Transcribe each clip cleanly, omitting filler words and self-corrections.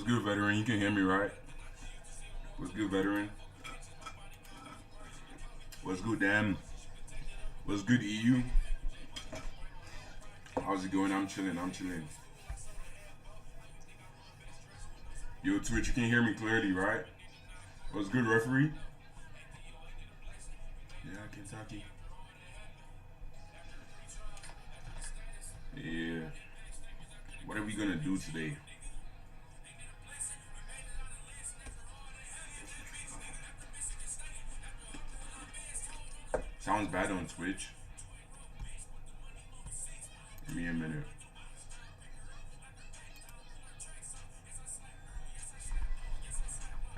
What's good, veteran? You can hear me, right? What's good, veteran? What's good, damn? What's good, EU? How's it going? I'm chilling. I'm chilling. Yo, Twitch, you can hear me clearly, right? What's good, referee? Yeah, Kentucky. Yeah. What are we gonna do today? Sounds bad on Twitch. Give me a minute.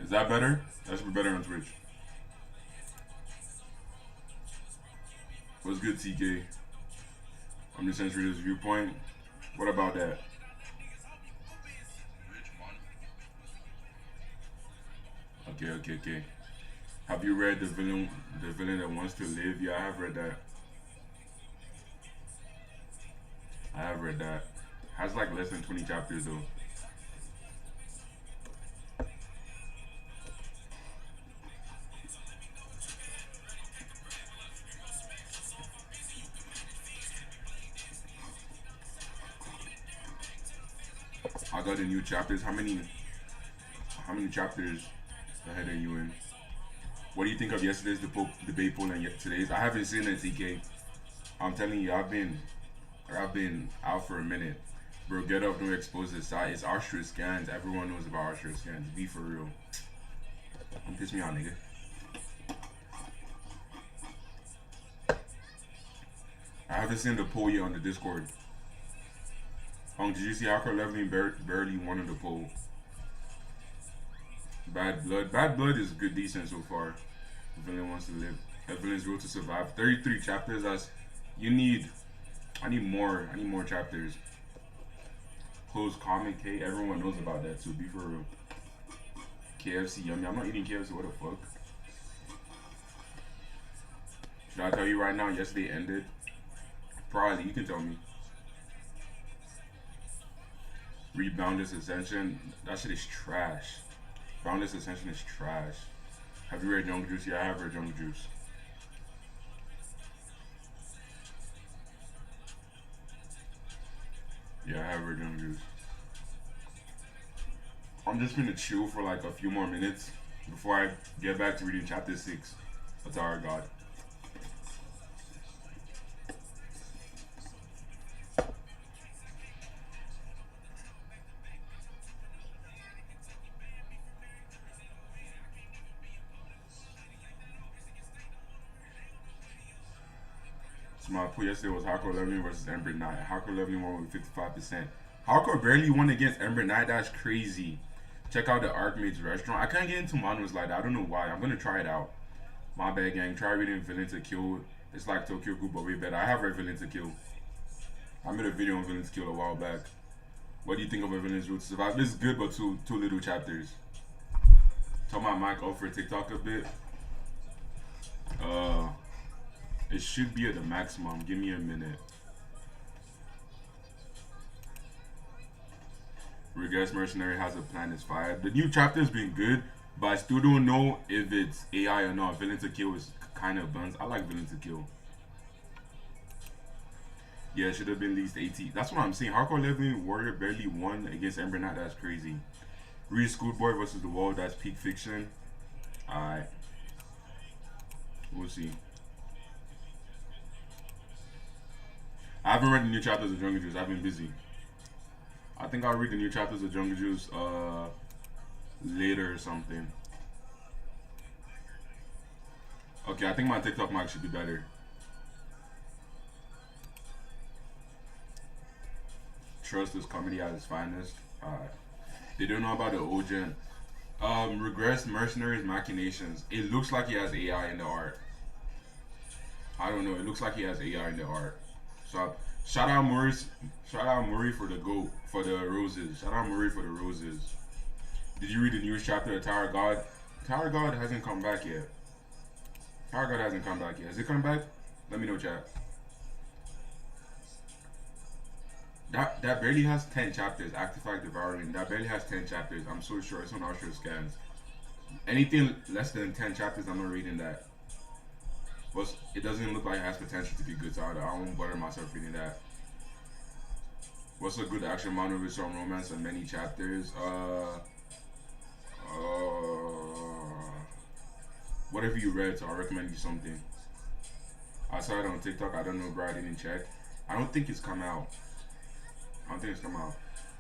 Is that better? That should be better on Twitch. What's good, TK? I'm just entering this viewpoint. What about that? Okay. Have you read the villain that wants to live? Yeah, I have read that. I have read that. Has like less than 20 chapters though. I got the new chapters. How many chapters ahead are you in? What do you think of yesterday's debate poll and today's? I haven't seen it, TK. I'm telling you, I've been out for a minute. Bro, get up, don't expose this side. It's Austria scans. Everyone knows about Austria scans. Be for real. Don't piss me out, nigga. I haven't seen the poll yet on the Discord. Did you see Alco Leveling barely won in the poll? Bad Blood. Bad Blood is good, decent so far. The villain wants to live. The villain's rule to survive. 33 chapters. I need more. I need more chapters. Closed comic. Hey, everyone knows about that too. Be for real. KFC yummy. I'm not eating KFC. What the fuck? Should I tell you right now? Yesterday ended. Probably. You can tell me. Read Boundless Ascension. That shit is trash. Boundless Ascension is trash. Have you read Jungle Juice? Yeah, I have read Jungle Juice. Yeah, I have read Jungle Juice. I'm just gonna chill for like a few more minutes before I get back to reading chapter 6. That's all I got. So my poll yesterday was Hardcore Leveling versus Ember Knight. Hardcore Leveling won with 55%. Hardcore barely won against Ember Knight. That's crazy. Check out the Archmage's restaurant. I can't get into manhwas like that. I don't know why. I'm gonna try it out. My bad, gang. Try reading Villain to Kill. It's like Tokyo Ghoul, but way better. I have read Villain to Kill. I made a video on Villain to Kill a while back. What do you think of a Villain's Route to Survive? It's good, but two little chapters. Turn my mic off for TikTok a bit. It should be at the maximum. Give me a minute. Regress Mercenary has a plan is fired. The new chapter's been good, but I still don't know if it's AI or not. Villain to Kill is kind of buns. I like Villain to Kill. Yeah, it should have been at least 18. That's what I'm saying. Hardcore Leveling Warrior barely won against Ember Knight. That's crazy. Read Schoolboy versus the Wall. That's peak fiction. Alright. We'll see. I haven't read the new chapters of Jungle Juice. I've been busy. I think I'll read the new chapters of Jungle Juice later or something. Okay, I think my TikTok mic should be better. Trust is comedy at its finest. They don't know about the OGen. Regress Mercenaries Machinations. It looks like he has AI in the art. I don't know. It looks like he has AI in the art. So shout out Murray for the roses. Shout out Murray for the roses. Did you read the newest chapter of Tower God? Tower God hasn't come back yet. Tower God hasn't come back yet. Has it come back? Let me know, chat. That barely has 10 chapters. Active Fact Devouring. That barely has 10 chapters. I'm so sure it's on Ultra Scans. Anything less than 10 chapters, I'm not reading that. But it doesn't look like it has potential to be good, so I won't bother myself reading that. What's a good action manga with some romance and many chapters? What have you read? So I'll recommend you something. I saw it on TikTok. I don't know, bro. I didn't check. I don't think it's come out. I don't think it's come out.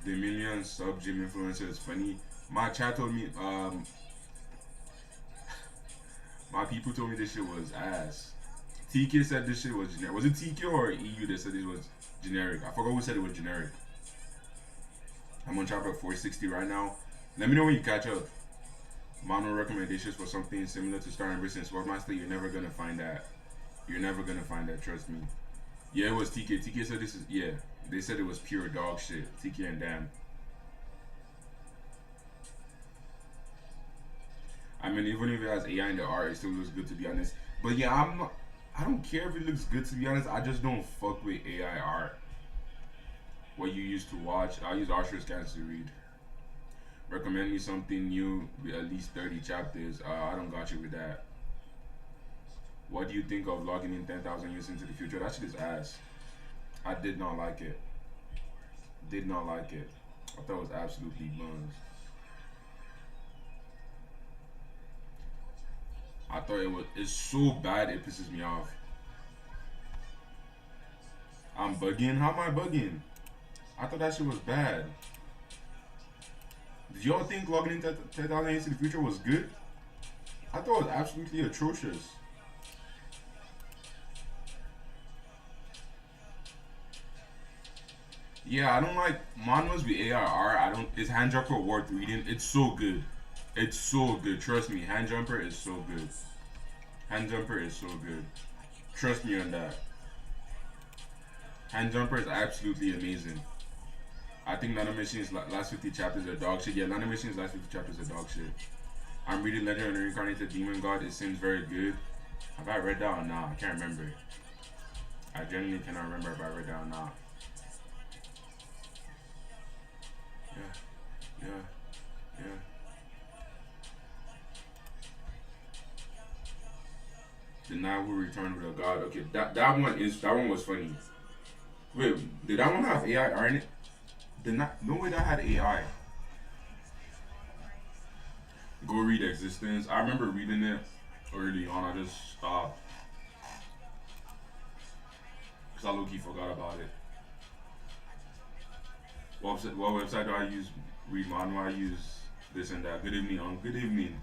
The million sub gym influencer is funny. My chat told me, my people told me this shit was ass. TK said this shit was generic. Was it TK or EU that said it was generic? I forgot who said it was generic. I'm on chapter 460 right now. Let me know when you catch up. Mono recommendations for something similar to Star Embrace and Swordmaster. You're never gonna find that. You're never gonna find that. Trust me. Yeah, it was TK. TK said this is yeah. They said it was pure dog shit. TK and Dan. I mean, even if it has AI in the art, it still looks good to be honest. But yeah, I'm not. I don't care if it looks good to be honest. I just don't fuck with AI art. What you used to watch, I use Archer scans to read. Recommend me something new with at least 30 chapters. I don't got you with that. What do you think of logging in 10,000 years into the future? That shit is ass. I did not like it. Did not like it. I thought it was absolutely buns. I thought it was. It's so bad it pisses me off. I'm bugging. How am I bugging? I thought that shit was bad. Did y'all think logging in 10,000 years into the future was good? I thought it was absolutely atrocious. Yeah, I don't like manhwas with ARR. I don't. Is Handjumper worth reading? It's so good. It's so good. Trust me, Handjumper is so good. Handjumper is so good. Trust me on that. Handjumper is absolutely amazing. I think Nanomachine's last 50 chapters are dog shit. Yeah, Nanomachine's last 50 chapters are dog shit. I'm reading Legend of the Reincarnated Demon God. It seems very good. Have I read that or not? I can't remember. I genuinely cannot remember if I read that or not. Yeah, yeah, yeah. The Night Will Return with a God. Okay, that one was funny. Wait, did that one have AI in it? Did not no way that had AI. Go read Existence. I remember reading it early on. I just stopped because I low key forgot about it. What website do I use? Read manhwa. I use this and that. Good evening, Good evening.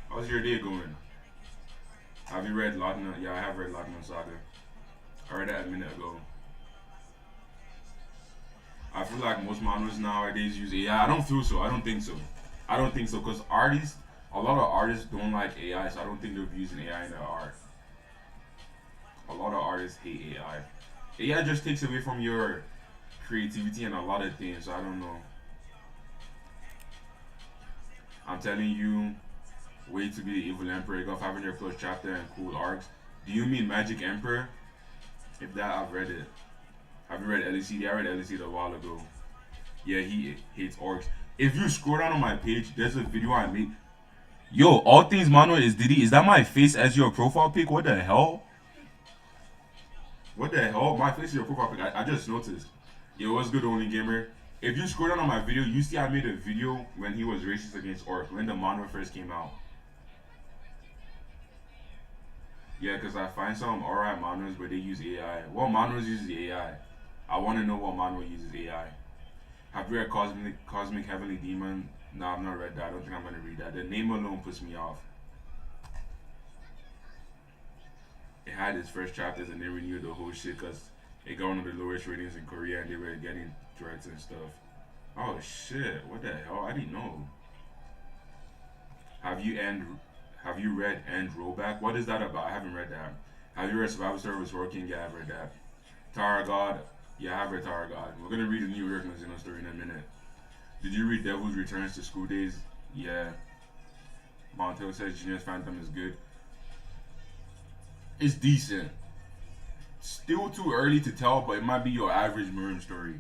How's your day going? Have you read Latina? Yeah, I have read Latina Saga. I read that a minute ago. I feel like most manhwas nowadays use AI. I don't feel so. I don't think so. I don't think so because a lot of artists don't like AI, so I don't think they'll be using AI in their art. A lot of artists hate AI. AI just takes away from your creativity and a lot of things. So I don't know. I'm telling you, wait to be the evil emperor. You got 500 plus chapter and cool arcs. Do you mean Magic Emperor? If that, I've read it. Have you read LECD? I read LECD a while ago. Yeah, he hates orcs. If you scroll down on my page, there's a video I made. Yo, all things Manuel is Diddy. Is that my face as your profile pic? What the hell? What the hell? My face is your profile pic. I just noticed. Yo, what's good, Only Gamer? If you scroll down on my video, you see I made a video when he was racist against orc when the Manuel first came out. Yeah, because I find some alright Manuels where they use AI. What Manuels uses AI? I want to know what Manuel uses AI. Have you read Cosmic Heavenly Demon? No, I've not read that. I don't think I'm gonna read that. The name alone puts me off. It had its first chapters and they renewed the whole shit because it got one of the lowest ratings in Korea and they were getting threats and stuff. Oh shit! What the hell? I didn't know. Have you read End Rollback? What is that about? I haven't read that. Have you read Survival Story was Working? Yeah, I've read that. Tara God. Yeah, I've read Tara God. We're gonna read the New York Mazino story in a minute. Did you read Devil's Returns to School Days? Yeah. Montel says Genius Phantom is good. It's decent. Still too early to tell, but it might be your average Maroon story.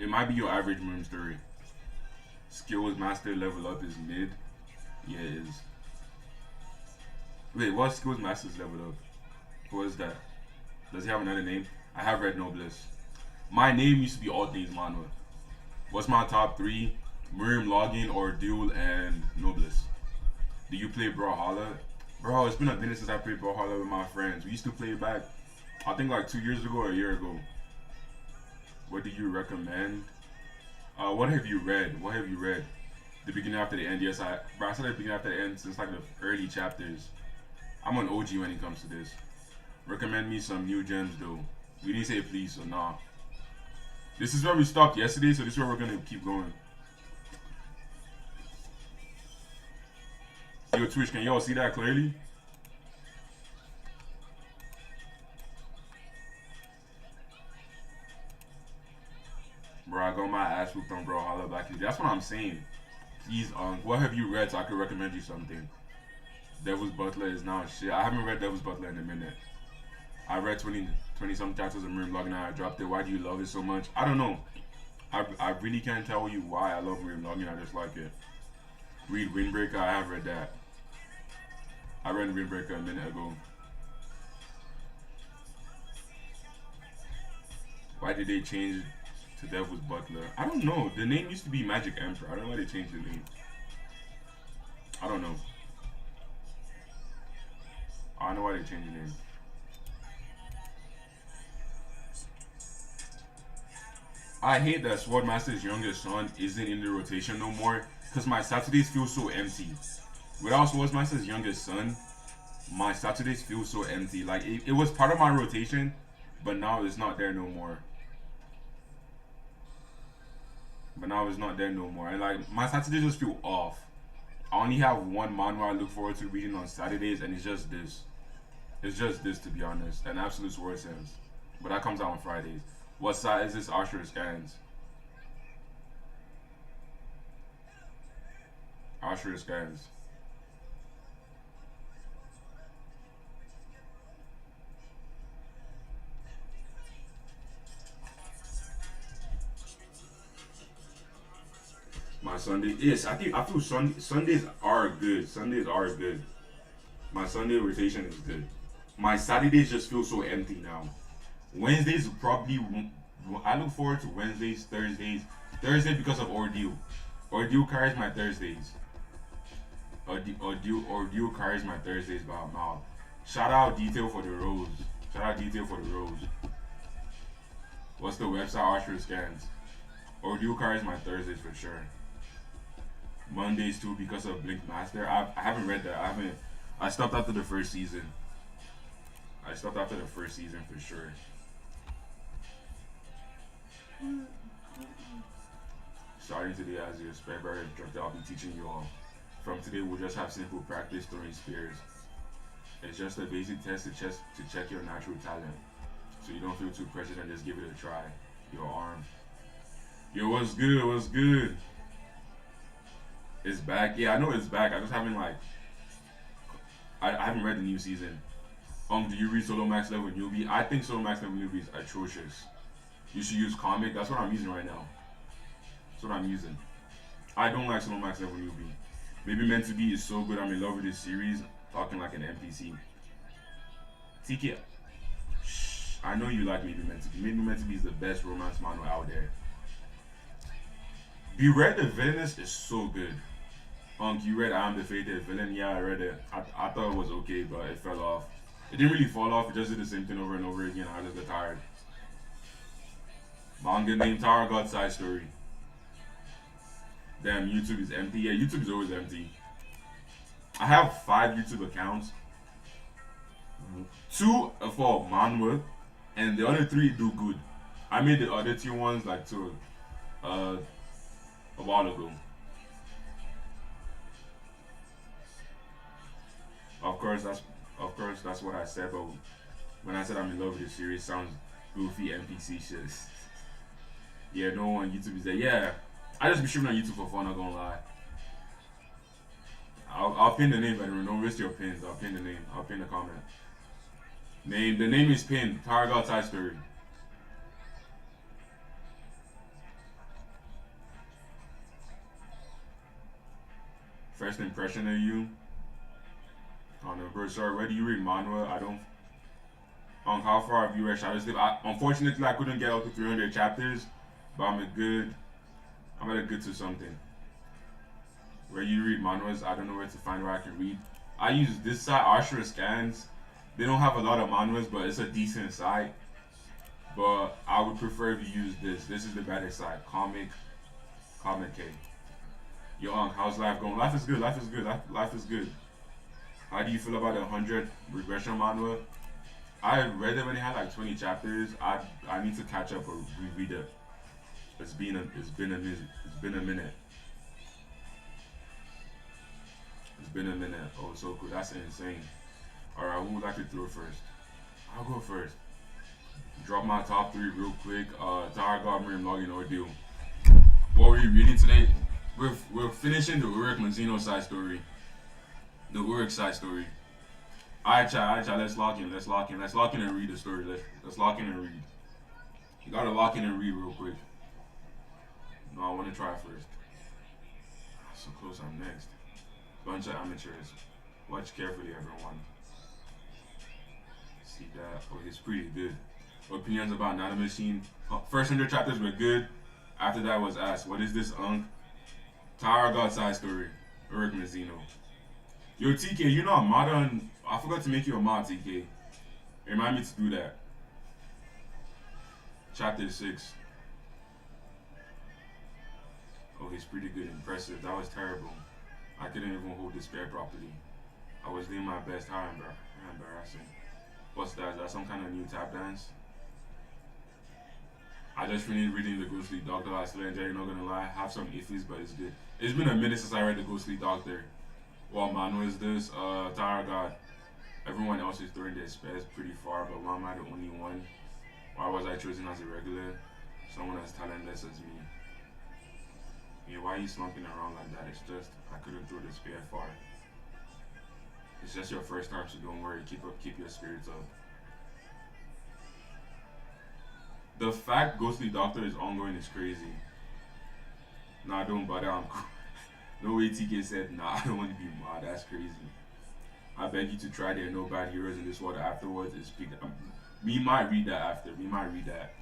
It might be your average Moon story. Skills master level up is mid. Yeah, it is. Wait, what skills master's level up? What is that? Does he have another name? I have read Noblesse. My name used to be all things Manhwa. What's my top three? Miriam Login or Duel and Noblesse. Do you play Brawlhalla? Bro, it's been a minute since I played Brawlhalla with my friends. We used to play back, I think like 2 years ago or a year ago. What do you recommend? What have you read? What have you read? The beginning after the end. Yes, I said the beginning after the end since like the early chapters. I'm an OG when it comes to this. Recommend me some new gems though. We didn't say please, so nah. This is where we stopped yesterday, so this is where we're gonna keep going. Yo, Twitch, can y'all see that clearly? Bro, I got my ass whooped on Brawlhalla back in the day. That's what I'm saying. Please, what have you read so I could recommend you something? Devil's Butler is now shit. I haven't read Devil's Butler in a minute. I read 20 some chapters of Miriam Login and I dropped it. Why do you love it so much? I don't know. I really can't tell you why I love Miriam Login. I just like it. Read Windbreaker. I have read that. I read Windbreaker a minute ago. Why did they change it to Devil's Butler? I don't know. The name used to be Magic Emperor. I don't know why they changed the name. I don't know. I don't know why they changed the name. I hate that Swordmaster's youngest son isn't in the rotation no more because my Saturdays feel so empty. Without Swordmaster's youngest son, my Saturdays feel so empty. Like it was part of my rotation, but now it's not there no more. But now it's not there no more. And like my Saturdays just feel off. I only have one manhwa I look forward to reading on Saturdays, and it's just this. It's just this, to be honest. An Absolute Sword Sense. But that comes out on Fridays. What side is this Ashura Scans? Ashura Scans. My Sunday, yes, I feel Sundays are good. Sundays are good. My Sunday rotation is good. My Saturdays just feel so empty now. Wednesdays probably. I look forward to Wednesdays, Thursdays. Thursday because of Ordeal. Ordeal carries my Thursdays. Ordeal carries my Thursdays by a mile. Shout out Detail for the Rose. Shout out Detail for the Rose. What's the website? Ashura Scans. Ordeal carries my Thursdays for sure. Mondays too because of Blink Master. I haven't read that. I stopped after the first season. I stopped after the first season for sure. Starting today as your Spellbearer instructor, I'll be teaching you all. From today, we'll just have simple practice throwing spears. It's just a basic test to check your natural talent. So you don't feel too pressured and just give it a try. Your arm. Yo, what's good? What's good? It's back. Yeah, I know it's back. I just haven't like. I haven't read the new season. Do you read Solo Max Level Newbie? I think Solo Max Level Newbie is atrocious. You should use Comic. That's what I'm using right now. That's what I'm using. I don't like Solo Max Level Newbie. Maybe Meant to Be is so good. I'm in love with this series. Talking like an NPC. TK. Shh. I know you like Maybe Meant to Be. Maybe Meant to Be is the best romance manga out there. Beware the Villainous is so good. You read I Am the Fated Villain? Yeah, I read it. I thought it was okay, but it fell off. It didn't really fall off. It just did the same thing over and over again. I just got tired. Manga named Tower God Side Story. Damn, YouTube is empty. Yeah, YouTube is always empty. I have 5 YouTube accounts. 2 for manhwa, and the other 3 do good. I made the other 2 ones like a while ago. Of course, that's what I said. But when I said I'm in love with the series, sounds goofy NPC shit. Yeah, no one on YouTube is there. Yeah, I just be streaming on YouTube for fun. Not gonna lie. I'll pin the name, but don't risk your pins. I'll pin the name. I'll pin the comment. The name is pinned. Tower God Side Story. First impression of you. On the bro, sorry, where do you read manhwa? I don't. How far have you read Shadow Sleep? Unfortunately, I couldn't get up to 300 chapters, but I'm at a good to something. Where you read manhwas, I don't know where to find where I can read. I use this site, Ashra Scans. They don't have a lot of manhwas, but it's a decent site. But I would prefer if you use this. This is the better site. Comic K. Yo, how's life going? Life is good. Life is good. Life is good. How do you feel about the 100 regression manhwa? I read it when it had like 20 chapters. I need to catch up or reread it. It's been a minute. It's been a minute. It's been a minute. Oh, so cool. That's insane. All right, who would like to throw first? I'll go first. Drop my top three real quick. Tower God, Miriam Logging Ordeal. What were you reading today? We're finishing the Uruk Mazino side story. The Uruk side story. Alright, chat. Let's lock in. Let's lock in and read the story. Let's lock in and read. You gotta lock in and read real quick. No, I want to try first. So close. I'm next. Bunch of amateurs. Watch carefully, everyone. See that? Oh, it's pretty good. Opinions about Nana Machine. First 100 chapters were good. After that was asked, what is this, Unk? Tower God side story. Uruk Mazino. Yo, TK, you know I'm mod on. I forgot to make you a mod, TK. Remind me to do that. Chapter 6. Oh, he's pretty good. Impressive. That was terrible. I couldn't even hold the spear properly. I was doing my best. How embarrassing. What's that? Is that some kind of new tap dance? I just finished reading The Ghostly Doctor last night. Not gonna lie, have some iffies, but it's good. It's been a minute since I read The Ghostly Doctor. Well, Manu is this. Tower God. Everyone else is throwing their spares pretty far, but why am I the only one? Why was I chosen as a regular? Someone as talentless as me. Yeah, why are you slumping around like that? It's just I couldn't throw the spear far. It's just your first time, so don't worry. Keep your spirits up. The fact Ghostly Doctor is ongoing is crazy. Nah, don't bother. I'm cool. No way TK said, nah, I don't want to be mod. That's crazy. I beg you to try. There are no bad heroes in this world. Afterwards, it's big. We might read that after. We might read that.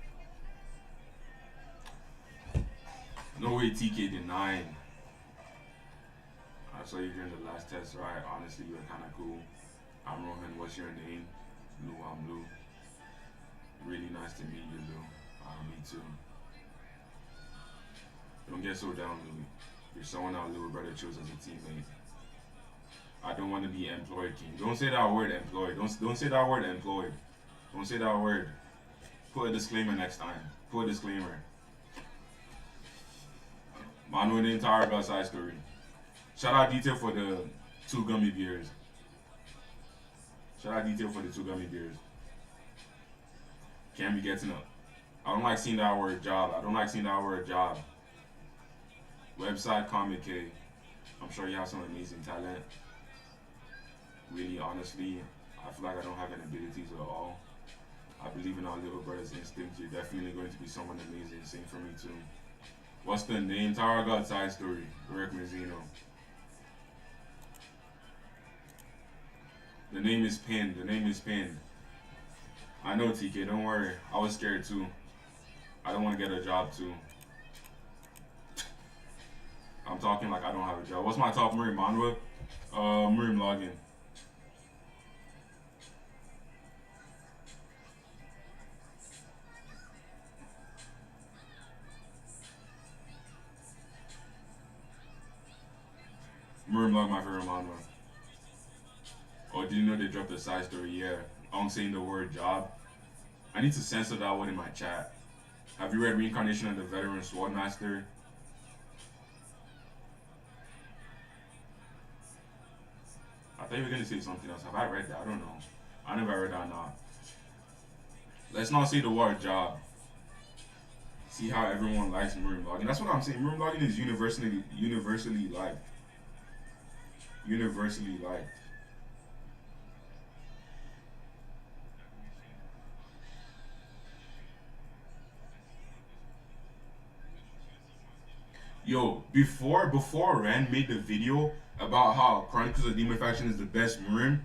No way TK denying. I saw you during the last test, right? Honestly, you're kind of cool. I'm Rohan. What's your name? Lou, I'm Lou. Really nice to meet you, Lou. Me too. Don't get so down, Lou. You're someone our little brother chose as a teammate. I don't want to be employed, King. Don't say that word, employed. Don't say that word, employed. Don't say that word. Put a disclaimer next time. Put a disclaimer. Manu and the entire God side story. Shout out Detail for the 2 gummy bears. Shout out Detail for the 2 gummy bears. Can't be getting up. I don't like seeing that word job. Website Comic K. I'm sure you have some amazing talent. Really, honestly, I feel like I don't have any abilities at all. I believe in our little brother's instinct. You're definitely going to be someone amazing. Same for me too. What's the name? Tower God side story. Uruk Mazino. The name is pinned. I know, TK. Don't worry. I was scared too. I don't want to get a job too. I'm talking like I don't have a job. What's my top Miriam Manhwa? Miriam Login. Miriam Log, my favorite Manhwa. Oh, did you know they dropped a side story? Yeah. I'm saying the word job. I need to censor that one in my chat. Have you read Reincarnation of the Veteran Swordmaster? I thought you were going to say something else. Have I read that? I don't know. I never read that now. Let's not say the word job. See how everyone likes Miriam Logging. That's what I'm saying. Miriam Logging is universally liked. Universally liked. Yo, before Ren made the video, about how Chronicles of Demon Faction is the best Mirim.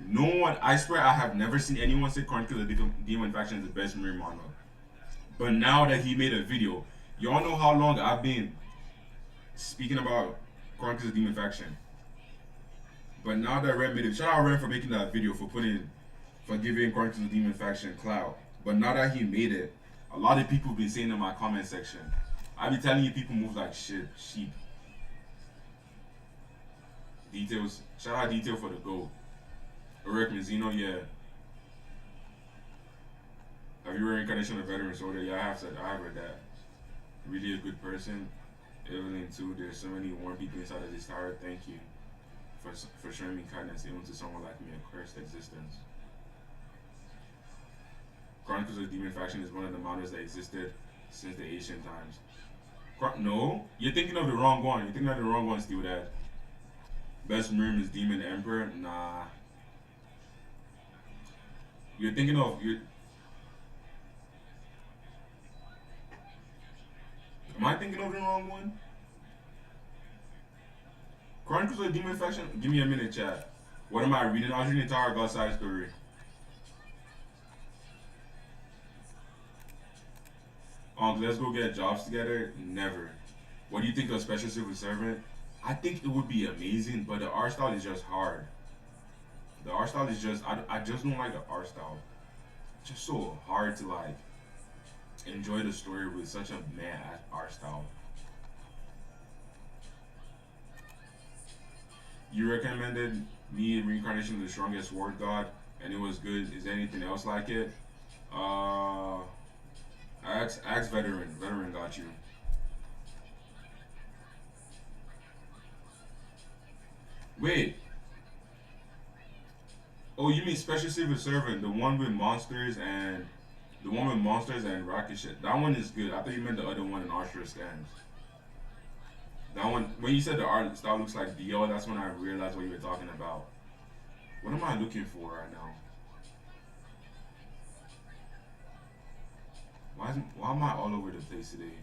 No one, I swear, I have never seen anyone say Chronicles of Demon Faction is the best Mirim manga. But now that he made a video, y'all know how long I've been speaking about Chronicles of Demon Faction. But now that Red made it, shout out Red for making that video for giving Chronicles of Demon Faction clout. But now that he made it, a lot of people have been saying in my comment section, I be telling you people move like shit, sheep. Details, shout out Detail for the goal. Eric Mazzino, yeah. Have you read Incarnation of Veteran Soldier? Yeah, I have read that. Really a good person. Evelyn too. There's so many warm people inside of this tower. Thank you for showing me kindness even to someone like me, a cursed existence. Chronicles of the Demon Faction is one of the mangas that existed since the ancient times. No, you're thinking of the wrong one. You're thinking of the wrong one, Steve Dad. Best Mirim is Demon Emperor. Nah. You're thinking of Am I thinking of the wrong one? Chronicles of the Demon Faction? Give me a minute, chat. What am I reading? I was reading Tower God side story. Let's go get jobs together? Never. What do you think of Special Civil Servant? I think it would be amazing, but the art style is just hard. The art style is just, I just don't like the art style. It's just so hard to like enjoy the story with such a mad art style. You recommended me Reincarnation of the Strongest Sword God, and it was good. Is there anything else like it? Axe Veteran. Veteran got you. Wait. Oh, you mean Special Civil Servant, the one with monsters and rocket shit. That one is good. I thought you meant the other one in Archer Scans. That one, when you said the art style looks like Dio, that's when I realized what you were talking about. What am I looking for right now? Why am I all over the place today?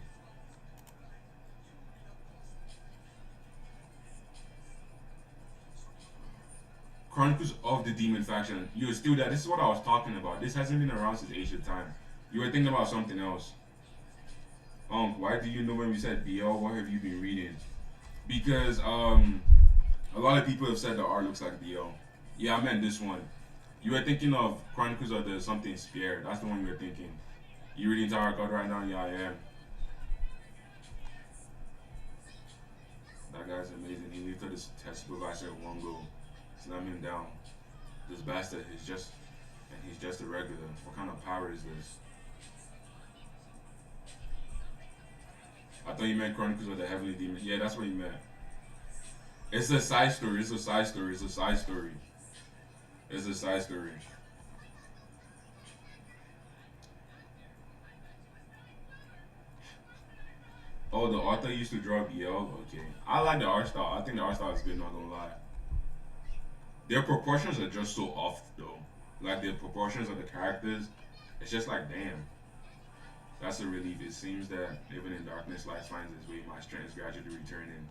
Chronicles of the Demon Faction. You're still that. This is what I was talking about. This hasn't been around since ancient time. You were thinking about something else. Why do you know when we said BL? What have you been reading? Because a lot of people have said the art looks like BL. Yeah, I meant this one. You were thinking of Chronicles of the something Spear. That's the one you were thinking. You reading Tower God right now? Yeah, I am. That guy's amazing. He lifted his test supervisor in one go. Slam him down. This bastard is just, and he's just a regular. What kind of power is this? I thought you meant Chronicles of the Heavenly Demon. Yeah, that's what you meant. It's a side story. It's a side story. It's a side story. It's a side story. Oh, the author used to draw BL? Okay. I like the art style. I think the art style is good, not gonna lie. Their proportions are just so off, though. Like, the proportions of the characters, it's just like, damn. That's a relief. It seems that even in darkness, light finds its way. My strength is gradually returning.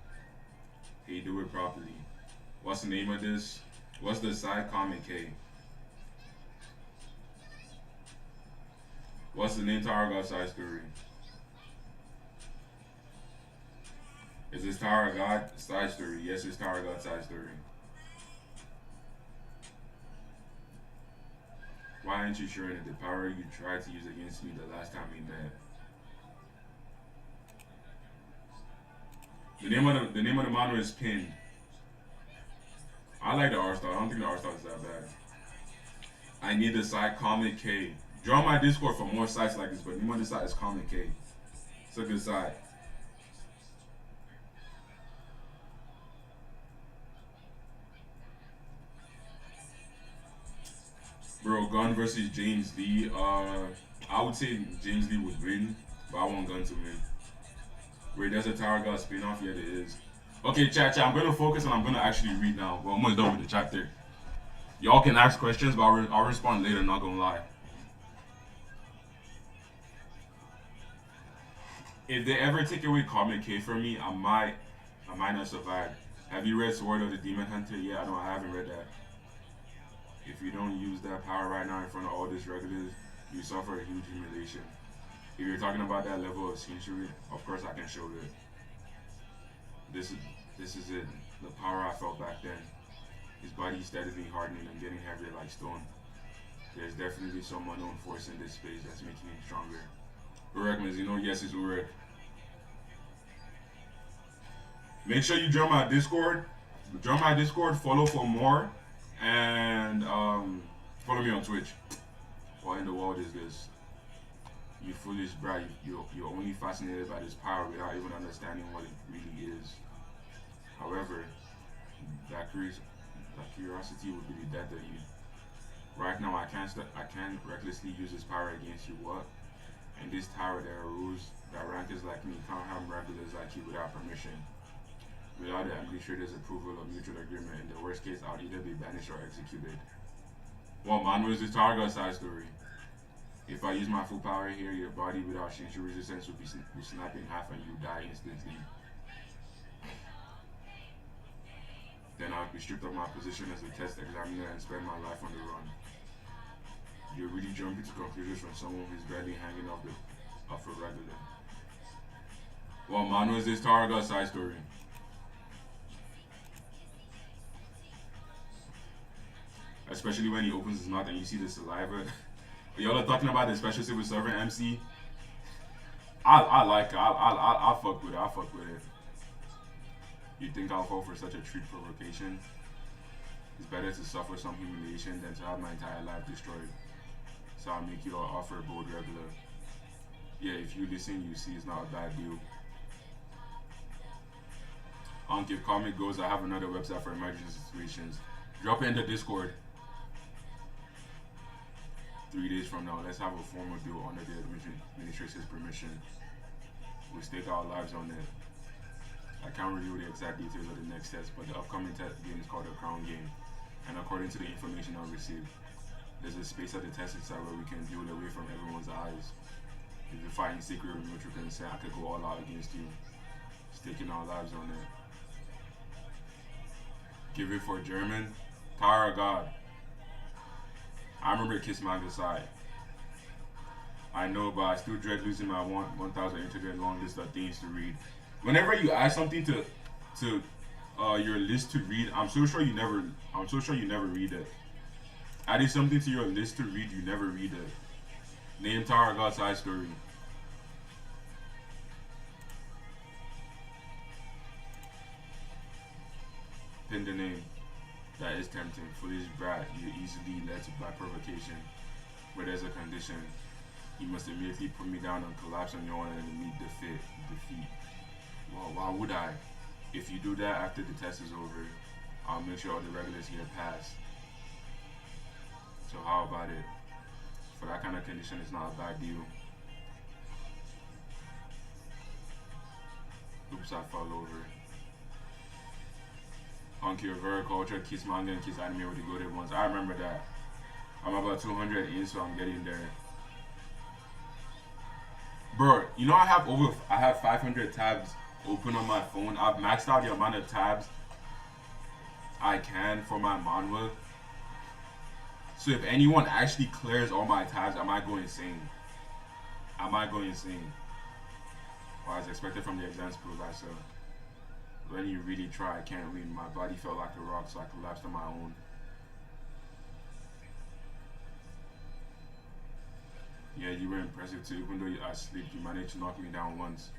Hey, do it properly. What's the name of this? What's the side comment K? What's the name Tower God side story? Is this Tower God side story? Yes, it's Tower God side story. Why aren't you sharing it? The power you tried to use against me the last time we met. The name of the manga is pinned. I like the art style. I don't think the art style is that bad. I need the side comment K. Join my Discord for more sites like this, but the name of the site is comment K. It's a good site. Bro, Gunn versus James Lee. I would say James Lee would win, but I want Gunn to win. Wait, there's a Tower God spin-off? Yeah, there is. Okay, chat. I'm gonna focus and I'm gonna actually read now. We're almost done with the chapter. Y'all can ask questions, but I'll respond later. Not gonna lie. If they ever take away Comic K from me, I might not survive. Have you read Sword of the Demon Hunter? Yeah, no, I haven't read that. If you don't use that power right now in front of all these regulars, you suffer a huge humiliation. If you're talking about that level of century, of course I can show that. This is this is it. The power I felt back then. His body is steadily hardening and getting heavier like stone. There's definitely some unknown force in this space that's making him stronger. Urek means you know yes it's Urek. Make sure you join my Discord. Join my Discord, follow for more, and follow me on Twitch. What in the world is this? You foolish brat, you're only fascinated by this power without even understanding what it really is. However, that curiosity will be the death of you. Right now, I can't recklessly use this power against you. What? In this tower, there are rules that rankers like me can't harm regulars like you without permission. Without the administrator's approval or mutual agreement, in the worst case, I'll either be banished or executed. Well, man, was the target side story? If I use my full power here, your body without Shinshu resistance will snap in half and you die instantly. Then I'll be stripped of my position as a test examiner and spend my life on the run. You're really jumping to conclusions from someone who's barely hanging off a regular. Well, man, was this target side story? Especially when he opens his mouth and you see the saliva. Y'all are talking about the special civil servant MC. I like it. I'll fuck with it. I'll fuck with it. You think I'll fall for such a treat provocation? It's better to suffer some humiliation than to have my entire life destroyed. So I'll make you all offer a bold regular. Yeah, if you listen, you see it's not a bad deal. If comic goes, I have another website for emergency situations. Drop it in the Discord. 3 days from now, let's have a formal deal under the administration's permission. We'll stake our lives on it. I can't reveal the exact details of the next test, but the upcoming game is called the Crown Game. And according to the information I've received, there's a space at the test site where we can view it away from everyone's eyes. If you're fighting secret with mutual consent, I could go all out against you, staking our lives on it. Give it for German. Power of God. I remember Kiss Manga side. I know, but I still dread losing my 1,000 integrated long list of things to read. Whenever you add something to your list to read, I'm so sure you never read it. Adding something to your list to read, you never read it. Name Tower of God side story. Pin the name. That is tempting. Foolish brat, you're easily led by provocation. But there's a condition. You must immediately put me down and collapse on your own and meet defeat. Well, why would I? If you do that after the test is over, I'll make sure all the regulars get passed. So how about it? For that kind of condition, it's not a bad deal. Oops, I fell over. Honky Vera Culture, Kiss Manga, and Kiss Anime were the good ones. I remember that. I'm about 200 in, so I'm getting there. Bro, you know I have 500 tabs open on my phone. I've maxed out the amount of tabs I can for my manhwa. So if anyone actually clears all my tabs, I might go insane. Well, as expected from the exams prove myself. When you really try, I can't win. My body felt like a rock, so I collapsed on my own. Yeah, you were impressive too. Even though I slept, you managed to knock me down once.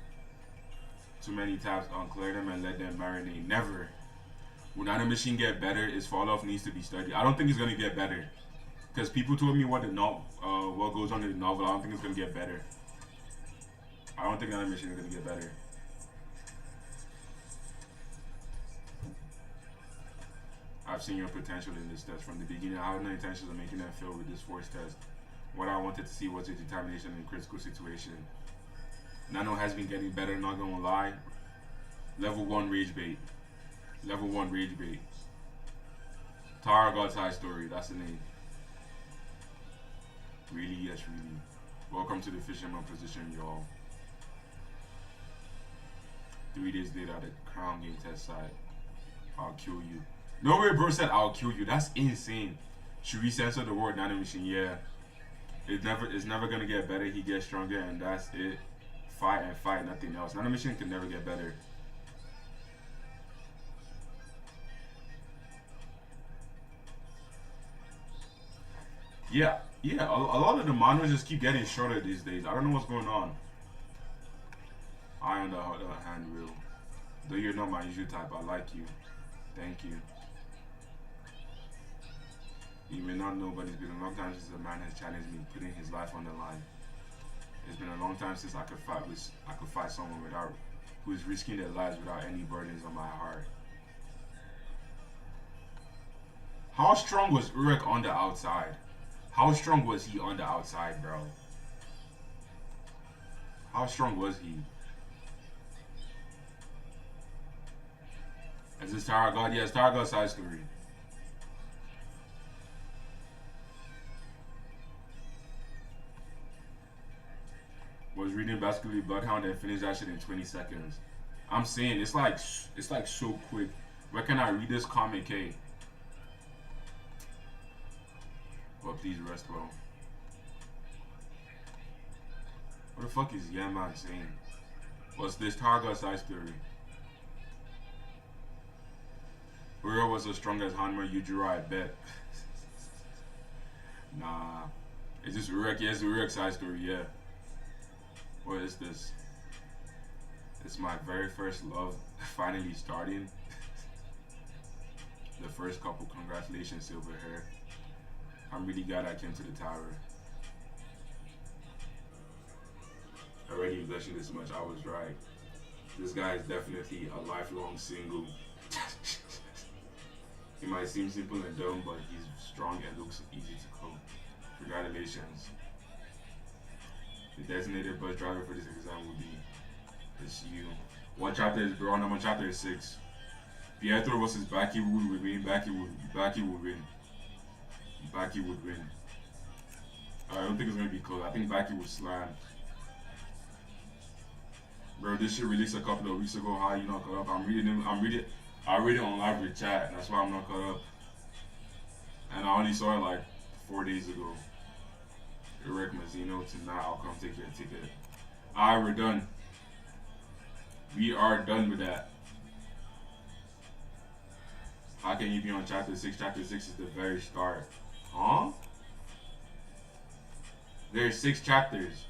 Too many tabs, unclear them and let them marinate. Never. Will not a machine get better? Its fall off needs to be studied. I don't think it's gonna get better, because people told me what goes on in the novel. I don't think it's gonna get better. I don't think Nano Machine is gonna get better. I've seen your potential in this test from the beginning. I had no intentions of making them fail with this force test. What I wanted to see was your determination in a critical situation. Nano has been getting better, not gonna lie. Level 1 rage bait. Level 1 rage bait. Tara God's High Story, that's the name. Really, yes, really. Welcome to the fisherman position, y'all. 3 days later at the Crown Game test site. I'll kill you. No way, bro said I'll kill you. That's insane. Should we censor the word nanomachine? Yeah. It's never gonna get better. He gets stronger, and that's it. Fight and fight, nothing else. Nanomachine can never get better. Yeah, yeah. A lot of the manhwas just keep getting shorter these days. I don't know what's going on. I on the hand wheel. Though you're not my usual type, I like you. Thank you. You may not know, but it's been a long time since a man has challenged me, putting his life on the line. It's been a long time since I could fight someone without who is risking their lives without any burdens on my heart. How strong was Urek on the outside? How strong was he on the outside, bro? How strong was he? Is this Tara God? Yes, Tara God side story. Was reading Basically Bloodhound and finished that shit in 20 seconds. I'm saying it's like so quick. Where can I read this comic, K? But please rest well. What the fuck is Yaman saying? What's this Targa side story? Uro was as strong as Hanma Yujiro, I bet. Nah. It's just Urek, yes, Urek side story, yeah. What is this? It's my very first love finally starting. The first couple, congratulations, silver hair. I'm really glad I came to the tower. Already blushing this much, I was right. This guy is definitely a lifelong single. He might seem simple and dumb, but he's strong and looks easy to cope. Congratulations. The designated bus driver for this exam will be it's you. What chapter is bro? I'm on chapter 6. Pietro versus Baki would win. Baki would win. Baki would win. I don't think it's gonna be close. I think Baki would slam. Bro, this shit released a couple of weeks ago. How you not caught up? I read it on live with chat. That's why I'm not caught up. And I only saw it like 4 days ago. Eric Mazzino, tonight I'll come take your ticket. Alright, we're done. We are done with that. How can you be on chapter 6? Chapter 6 is the very start. Huh? There's 6 chapters.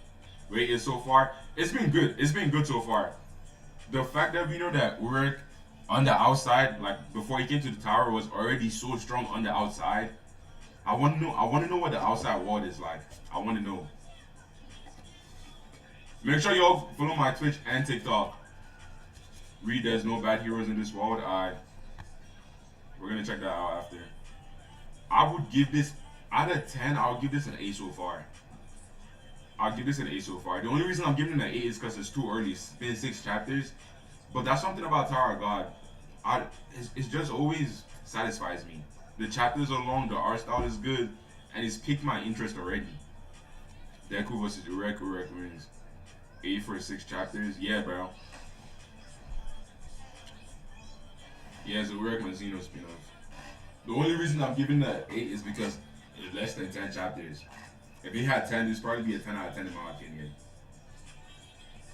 Wait, it's so far? It's been good. It's been good so far. The fact that we know that Urek on the outside, like before he came to the tower, was already so strong on the outside. I want to know what the outside world is like. I want to know. Make sure y'all follow my Twitch and TikTok. Read There's No Bad Heroes in This World. We're gonna check that out after. I would give this out of 10. I'll give this an 8 so far. I'll give this an 8 so far. The only reason I'm giving it an 8 is because it's too early. It's been 6 chapters. But that's something about Tower of God. It's just always satisfies me. The chapters are long, the art style is good, and it's piqued my interest already. Deku versus Urek wins. 8 for 6 chapters? Yeah, bro. Yeah, it's a Urek Mazzino spin-off. The only reason I'm giving that 8 is because it's less than 10 chapters. If it had 10, this probably be a 10 out of 10 in my opinion.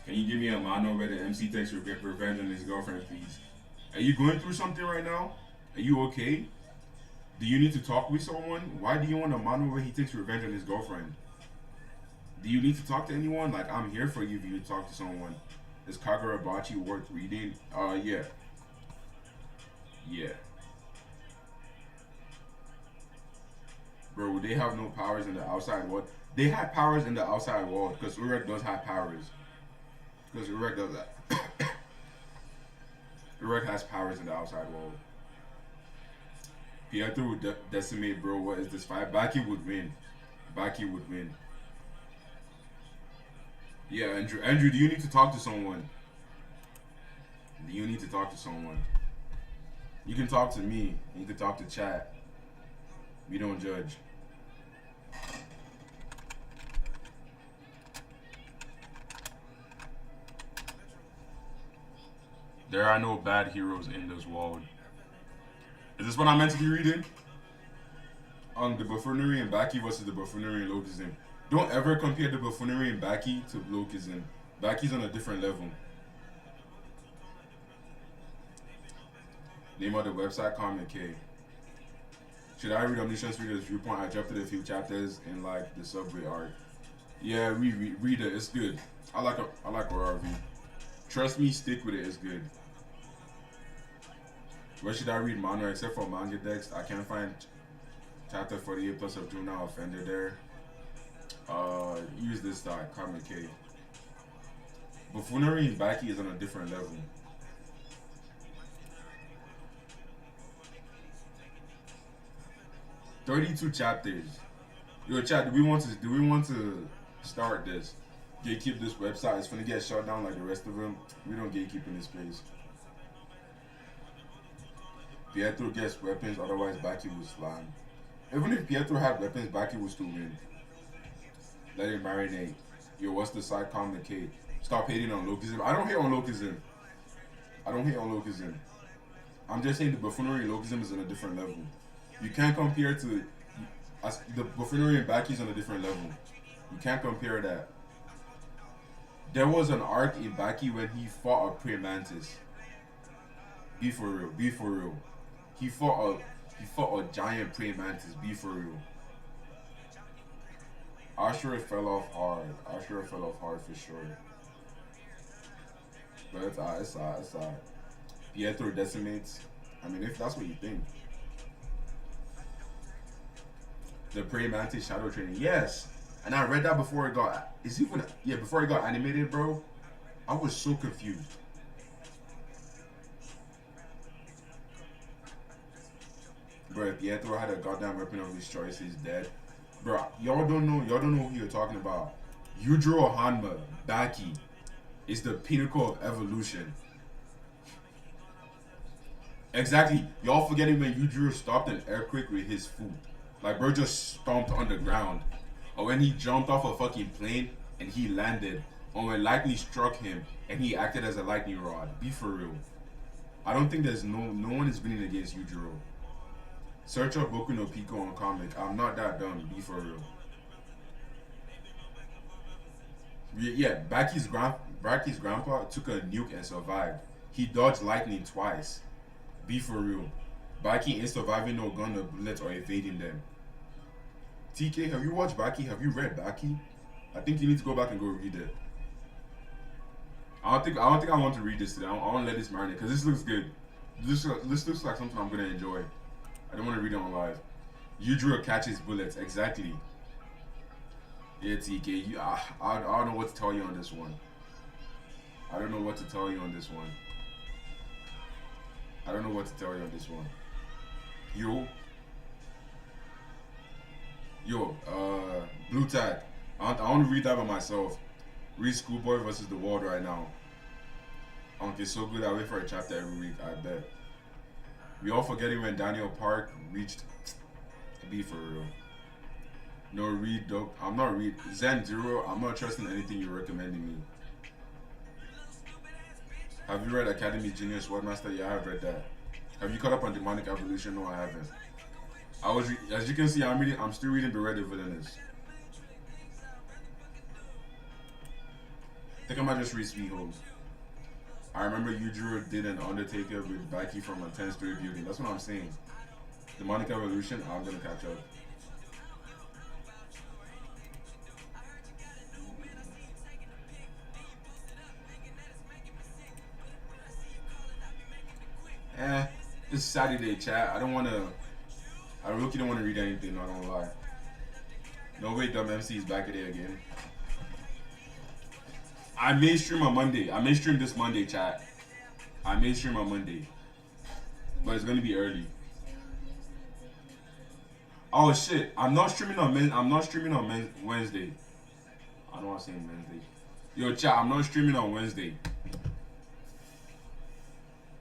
Can you give me a mano where the MC takes revenge on his girlfriend, please? Are you going through something right now? Are you okay? Do you need to talk with someone? Why do you want a mano where he takes revenge on his girlfriend? Do you need to talk to anyone? Like, I'm here for you if you need to talk to someone. Is Kagurabachi worth reading? Yeah. Yeah. Bro, they have no powers in the outside world. They have powers in the outside world because Urek does have powers. Because Urek does that. Urek has powers in the outside world. Pietro would decimate, bro. What is this fight? Baki would win. Baki would win. Yeah, Andrew. Andrew, do you need to talk to someone? Do you need to talk to someone? You can talk to me. You can talk to chat. We don't judge. There are no bad heroes in this world. Is this what I'm meant to be reading? On the buffoonery and Baki versus the buffoonery and Lokism. Don't ever compare the buffoonery and Baki to Lokism. Baki's on a different level. Name of the website, Comic K. Should I read Omniscience Reader's Viewpoint? I dropped it a few chapters in like the subway arc. Yeah, read it. It's good. I like horror review. Trust me, stick with it. It's good. Where should I read manga except for Manga Dex? I can't find chapter 48 plus of Juvenile Offender there. Use this site, Comic K. Buffoonery and Baki is on a different level. "32 chapters. Yo, chat. Do we want to start this? Gatekeep this website. It's gonna get shut down like the rest of them. We don't gatekeep in this space. Pietro gets weapons, otherwise Baki will slam. Even if Pietro had weapons, Baki will still win. Let it marinate. Yo, what's the side comment, Kate? Stop hating on Lokism. I don't hate on Lokism. I'm just saying the buffoonery and Lokism is on a different level. You can't compare to the buffoonery and Baki is on a different level. You can't compare that. There was an arc in Baki when he fought a praying mantis. Be for real. He fought a giant praying mantis. Be for real. Ashura fell off hard for sure. But it's alright. Pietro decimates. I mean, if that's what you think. The praying mantis shadow training. Yes. And I read that before it got before it got animated, bro. I was so confused. Bro, if Pietro had a goddamn weapon of his choice, he's dead. Bro, y'all don't know who you're talking about. Yujiro Hanma, Baki, is the pinnacle of evolution. Exactly. Y'all forgetting when Yujiro stopped an earthquake with his foot. Like, bro just stomped on the ground. Or when he jumped off a fucking plane and he landed. Or when lightning struck him and he acted as a lightning rod. Be for real. I don't think there's no one is winning against Yujiro. Search up Boku no Pico on comic. I'm not that dumb. Be for real. Yeah, Baki's grandpa took a nuke and survived. He dodged lightning twice. Be for real. Baki ain't surviving no gun or bullets or evading them. TK, have you watched Baki? Have you read Baki? I think you need to go back and go read it. I don't think I want to read this today. I want to let this marinate because this looks good. This looks like something I'm gonna enjoy. I don't want to read it on live. Yujiro catches bullets. Exactly. Yeah, TK. I don't know what to tell you on this one. Blue Tag. I want to read that by myself. Read Schoolboy versus the World right now. Okay, so good. I wait for a chapter every week. I bet. We all forgetting when Daniel Park reached. Be for real. No, read dope. I'm not read Zen Zero. I'm not trusting anything you're recommending me. Have you read Academy Genius Webmaster? Yeah, I have read that. Have you caught up on Demonic Evolution? No, I haven't. As you can see, I'm still reading Beretta the Villainous. I think I might just read Sweet Home. I remember Yujiro did an Undertaker with Baki from a 10-story building. That's what I'm saying. Demonic Evolution, I'm gonna catch up. It's Saturday, chat. I really don't want to read anything, not gonna lie. No way, dumb MC is back at it again. I may stream on Monday. I may stream this Monday, chat. I may stream on Monday. But it's gonna be early. Oh shit. I'm not streaming on Wednesday. I don't want to say Wednesday. Yo, chat, I'm not streaming on Wednesday.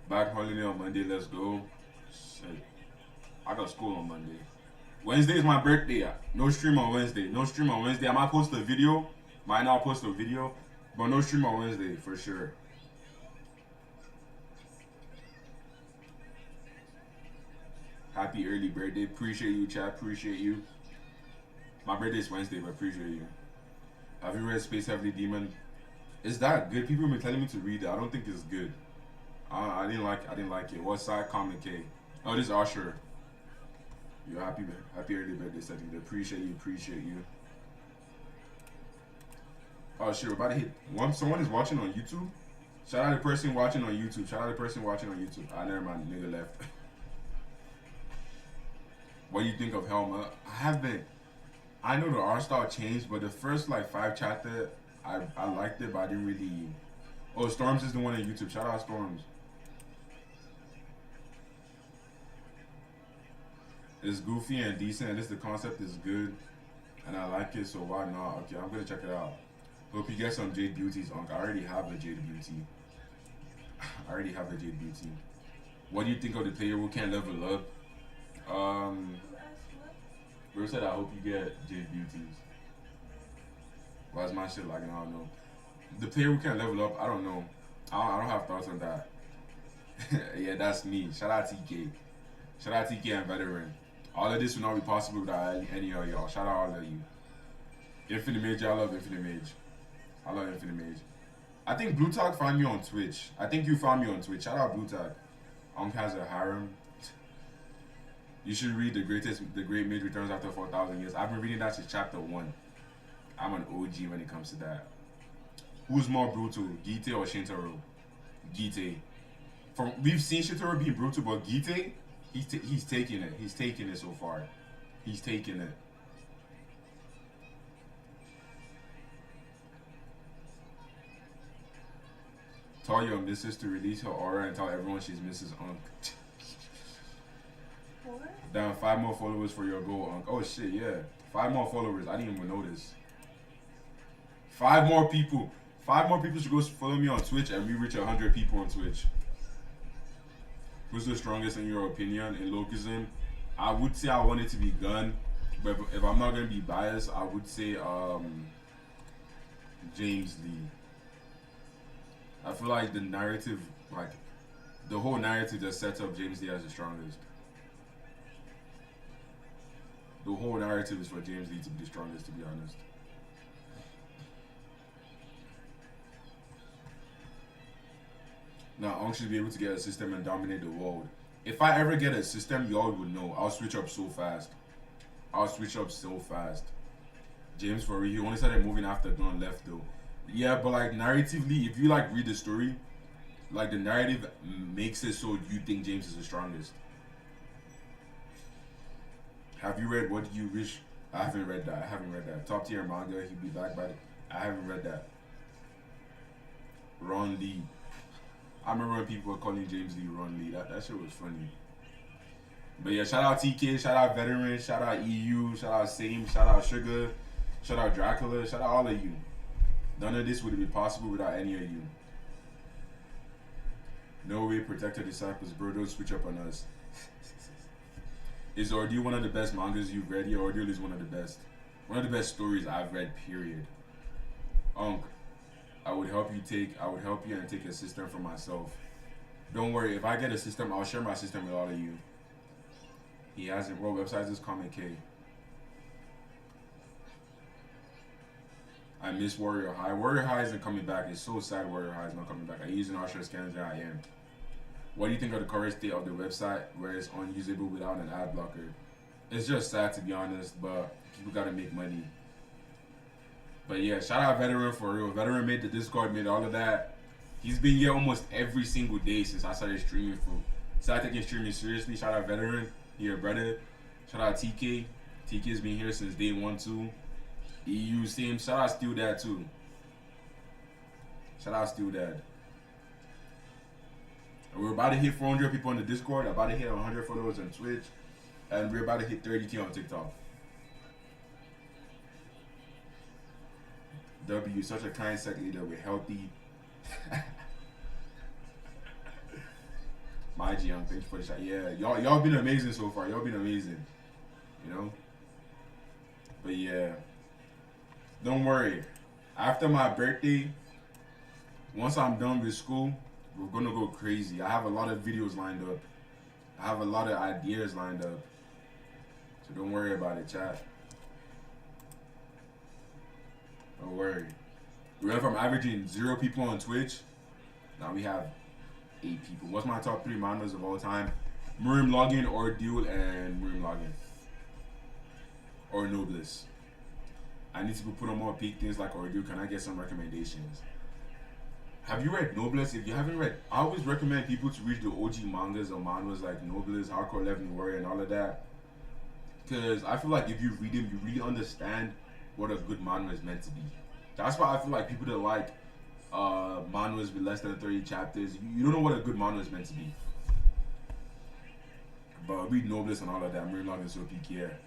Back holiday on Monday, let's go. Shit. I got school on Monday. Wednesday is my birthday. No stream on Wednesday. I might post a video. Might not post a video. But no stream on Wednesday, for sure. Happy early birthday. Appreciate you, chat. Appreciate you. My birthday's Wednesday, but appreciate you. Have you read Space Heavily Demon? Is that good? People have been telling me to read it. I don't think it's good. I didn't like. I didn't like it. What side? Comment K. Oh, this is Usher. You happy? Happy early birthday, second. Appreciate you. Appreciate you. Oh shit, we're about to hit one. Someone is watching on YouTube. Shout out the person watching on YouTube. Shout out the person watching on YouTube. Ah, never mind. Nigga left. What do you think of Helma? I haven't. I know the art style changed, but the first like 5 chapter, I liked it, but I didn't really. Oh, Storms is the one on YouTube. Shout out Storms. It's goofy and decent. At least the concept is good, and I like it. So why not? Okay, I'm gonna check it out. Hope you get some Jade Beauties, Unc. I already have a Jade Beauty. I already have a Jade Beauty. What do you think of the player who can't level up? Bro said I hope you get Jade Beauties. Why is my shit lagging? I don't know. The player who can't level up, I don't know. I don't have thoughts on that. Yeah, that's me. Shout out TK. Shout out TK and Veteran. All of this would not be possible without any of y'all. Shout out all of you. Infinite Mage, I love Infinite Mage. I love Infinite Mage. I think Blue Tag found me on Twitch. I think you found me on Twitch. Shout out Blue Tag. Has a harem. You should read The Great Mage Returns After 4,000 Years. I've been reading that since chapter 1. I'm an OG when it comes to that. Who's more brutal, Gite or Shintaro? Gite. We've seen Shintaro being brutal, but Gite, he's taking it. He's taking it so far. He's taking it. Tell your missus to release her aura and tell everyone she's Mrs. Unc. What? Down 5 more followers for your goal, Unc. Oh shit, yeah. 5 more followers. I didn't even notice. 5 more people. 5 more people should go follow me on Twitch and we reach 100 people on Twitch. Who's the strongest in your opinion in Lokism? I would say I want it to be Gun, but if I'm not gonna be biased, I would say James Lee. I feel like the narrative, like the whole narrative that sets up James Lee as the strongest. The whole narrative is for James Lee to be the strongest, to be honest. Now, Ong should be able to get a system and dominate the world. If I ever get a system, y'all would know. I'll switch up so fast. I'll switch up so fast. James for real, he only started moving after Dawn left though. Yeah, but like narratively, if you like read the story, like the narrative makes it so you think James is the strongest. Have you read What Do You Wish? I haven't read that. I haven't read that. Top tier manga, he'd be back by the. I haven't read that. Ron Lee. I remember when people were calling James Lee Ron Lee. That shit was funny. But yeah, shout out TK, shout out Veteran, shout out EU, shout out Same, shout out Sugar, shout out Dracula, shout out all of you. None of this would be possible without any of you. No way, Protector Disciples, bro, don't switch up on us. Is Ordeal one of the best mangas you've read? Yeah, Ordeal is one of the best. One of the best stories I've read, period. I would help you and take a system for myself. Don't worry, if I get a system, I'll share my system with all of you. He hasn't. What website is this? Comment K. I miss Warrior High. Warrior High isn't coming back. It's so sad Warrior High is not coming back. I use an Usher scans there I am. What do you think of the current state of the website where it's unusable without an ad blocker? It's just sad to be honest, but people gotta make money. But yeah, shout out Veteran for real. Veteran made the Discord, made all of that. He's been here almost every single day since I started streaming started taking streaming seriously. Shout out Veteran, here brother. Shout out TK. TK's been here since day 1 too. EU same. Shout out Steel Dad too. Shout out Steel Dad. And we're about to hit 400 people on the Discord. About to hit 100 followers on Twitch. And we're about to hit 30K on TikTok. W, such a kind sect leader with healthy. My G, thank you for the shot. Yeah, y'all been amazing so far. Y'all been amazing. You know? But yeah. Don't worry. After my birthday, once I'm done with school, we're gonna go crazy. I have a lot of videos lined up. I have a lot of ideas lined up. So don't worry about it, chat. Don't worry. We went from averaging 0 people on Twitch. Now we have 8 people. What's my top 3 mangas of all time? Murim Login, Ordeal, and Murim Login. Or Noblesse. I need to put on more peak things like Ordeal. Can I get some recommendations? Have you read Noblesse? If you haven't read, I always recommend people to read the OG mangas or manhwas like Noblesse, Hardcore Leveling Warrior, and all of that. Because I feel like if you read them, you really understand what a good manhwa is meant to be. That's why I feel like people that like manhwas with less than 30 chapters, you don't know what a good manhwa is meant to be. But read Noblesse and all of that. I'm really not so peak here.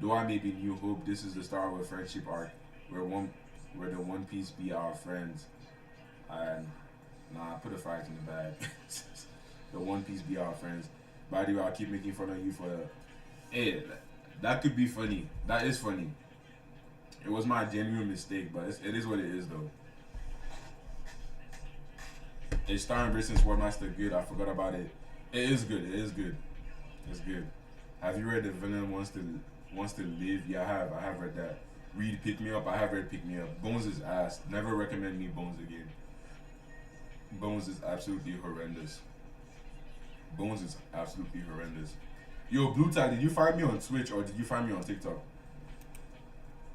Though I may be New Hope, this is the start of a friendship arc where the One Piece be our friends. And I put a fight in the bag. The One Piece be our friends. By the way, I'll keep making fun of you for hey, that could be funny. That is funny. It was my genuine mistake, but it is what it is though. It's starring Bristol Swordmaster good. I forgot about it. It is good. It is good. It's good. Have you read The Villain Wants to Live? Yeah, I have read that. Read Pick Me Up. I have read Pick Me Up. Bones is ass. Never recommend me Bones again. Bones is absolutely horrendous. Bones is absolutely horrendous. Yo, Blue Tie, did you find me on Twitch or did you find me on TikTok?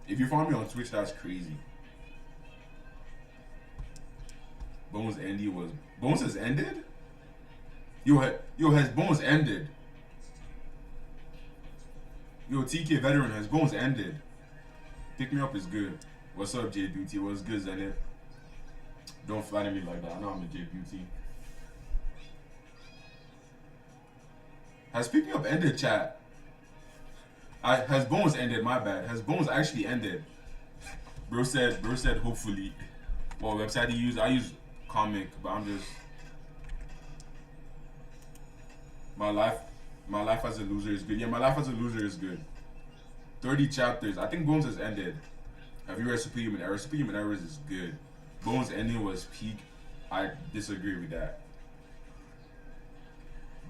If you found me on Twitch, that's crazy. Bones has ended? Yo, has Bones ended? Yo, TK Veteran, has Bones ended? Pick Me Up is good. What's up, J Beauty? What's good, Zenith? Don't flatter me like that. I know I'm a J Beauty. Has Pick Me Up ended, chat? Has Bones ended? My bad. Has Bones actually ended? Bro said hopefully. What website he used? I use Comic, but I'm just my life as a loser is good. Yeah, my life as a loser is good. 30 chapters. I think Bones has ended. Have you read Superhuman Errors? Superhuman Errors is good. Bones ending was peak. I disagree with that.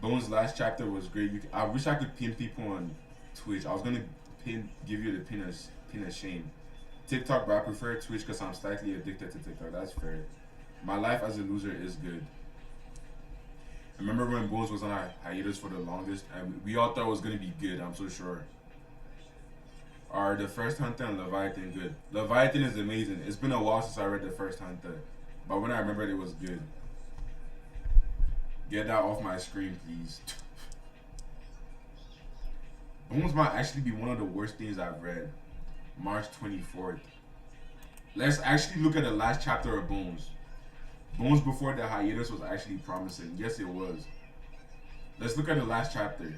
Bones' last chapter was great. I wish I could pin people on Twitch. I was gonna give you the pin of shame. TikTok, but I prefer Twitch because I'm slightly addicted to TikTok. That's fair. My life as a loser is good. I remember when Bones was on our hiatus for the longest, and we all thought it was gonna be good. I'm so sure. Are the First Hunter and Leviathan good? Leviathan is amazing. It's been a while since I read the First Hunter, but when I remembered, it was good. Get that off my screen, please. Bones might actually be one of the worst things I've read. March 24th. Let's actually look at the last chapter of Bones. Bones before the hiatus was actually promising. Yes, it was. Let's look at the last chapter.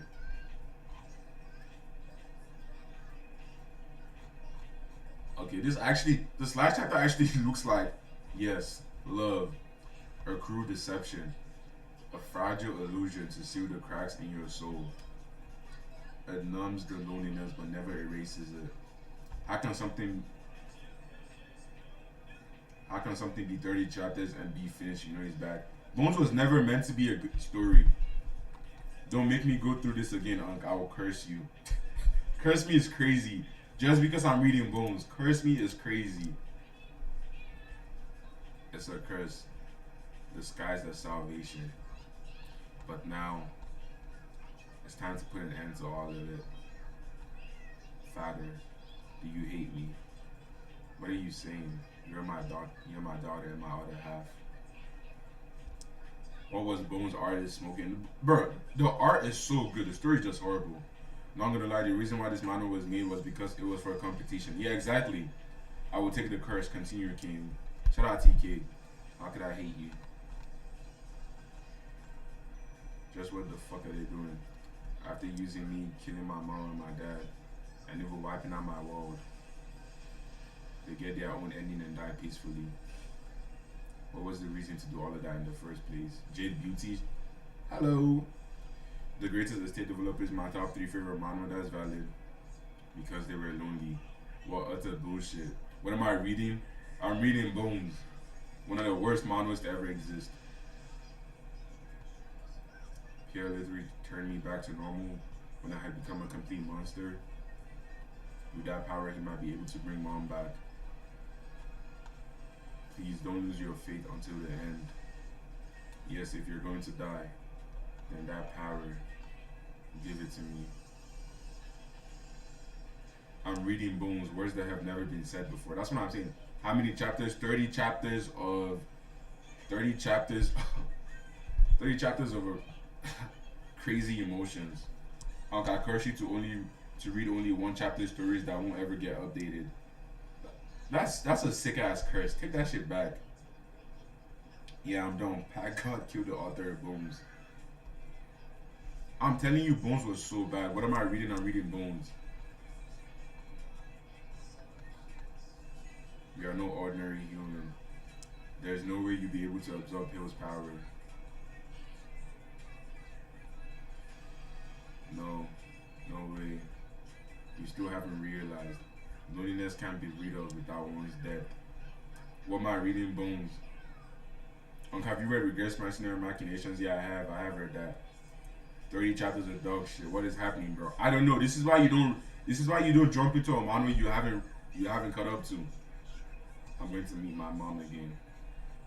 Okay, this last chapter actually looks like, yes, love, a cruel deception, a fragile illusion to seal the cracks in your soul. It numbs the loneliness but never erases it. How can something be 30 chapters and be finished? You know he's back. Bones was never meant to be a good story. Don't make me go through this again, Unc. I will curse you. Curse me is crazy. Just because I'm reading Bones, curse me is crazy. It's a curse. Disguised as salvation. But now, it's time to put an end to all of it. Father, do you hate me? What are you saying? You're my daughter and my other half. What was Bones' artist smoking? Bro, the art is so good. The story is just horrible. Not gonna lie, the reason why this manga was made was because it was for a competition. Yeah, exactly. I will take the curse. Continue, King. Shout out TK. How could I hate you? Just what the fuck are they doing? After using me, killing my mom and my dad, and they were wiping out my world. They get their own ending and die peacefully. What was the reason to do all of that in the first place? Jade Beauty. Hello. The greatest estate developers, my top 3 favorite manga. That's valid. Because they were lonely. What utter bullshit. What am I reading? I'm reading Bones. One of the worst mangas to ever exist. Kira literally turned me back to normal when I had become a complete monster. With that power, he might be able to bring mom back. Please don't lose your faith until the end. Yes, if you're going to die, then that power, give it to me. I'm reading Bones, words that have never been said before. That's what I'm saying. How many chapters? 30 chapters of 30 chapters 30 chapters of crazy emotions. I curse you to read only one chapter stories that won't ever get updated. That's a sick ass curse. Take that shit back. Yeah, I'm done. Pat God killed the author of Bones. I'm telling you, Bones was so bad. What am I reading? I'm reading Bones. We are no ordinary human. There's no way you'll be able to absorb Hill's power. No, no way. You still haven't realized. Loneliness can't be rid of without one's death. What am I reading, Bones? Have you read Regrets, Mercenary Machinations? Yeah, I have. I have read that. 30 chapters of dog shit. What is happening, bro? I don't know. This is why you don't. This is why you don't jump into a manhwa you haven't caught up to. I'm going to meet my mom again.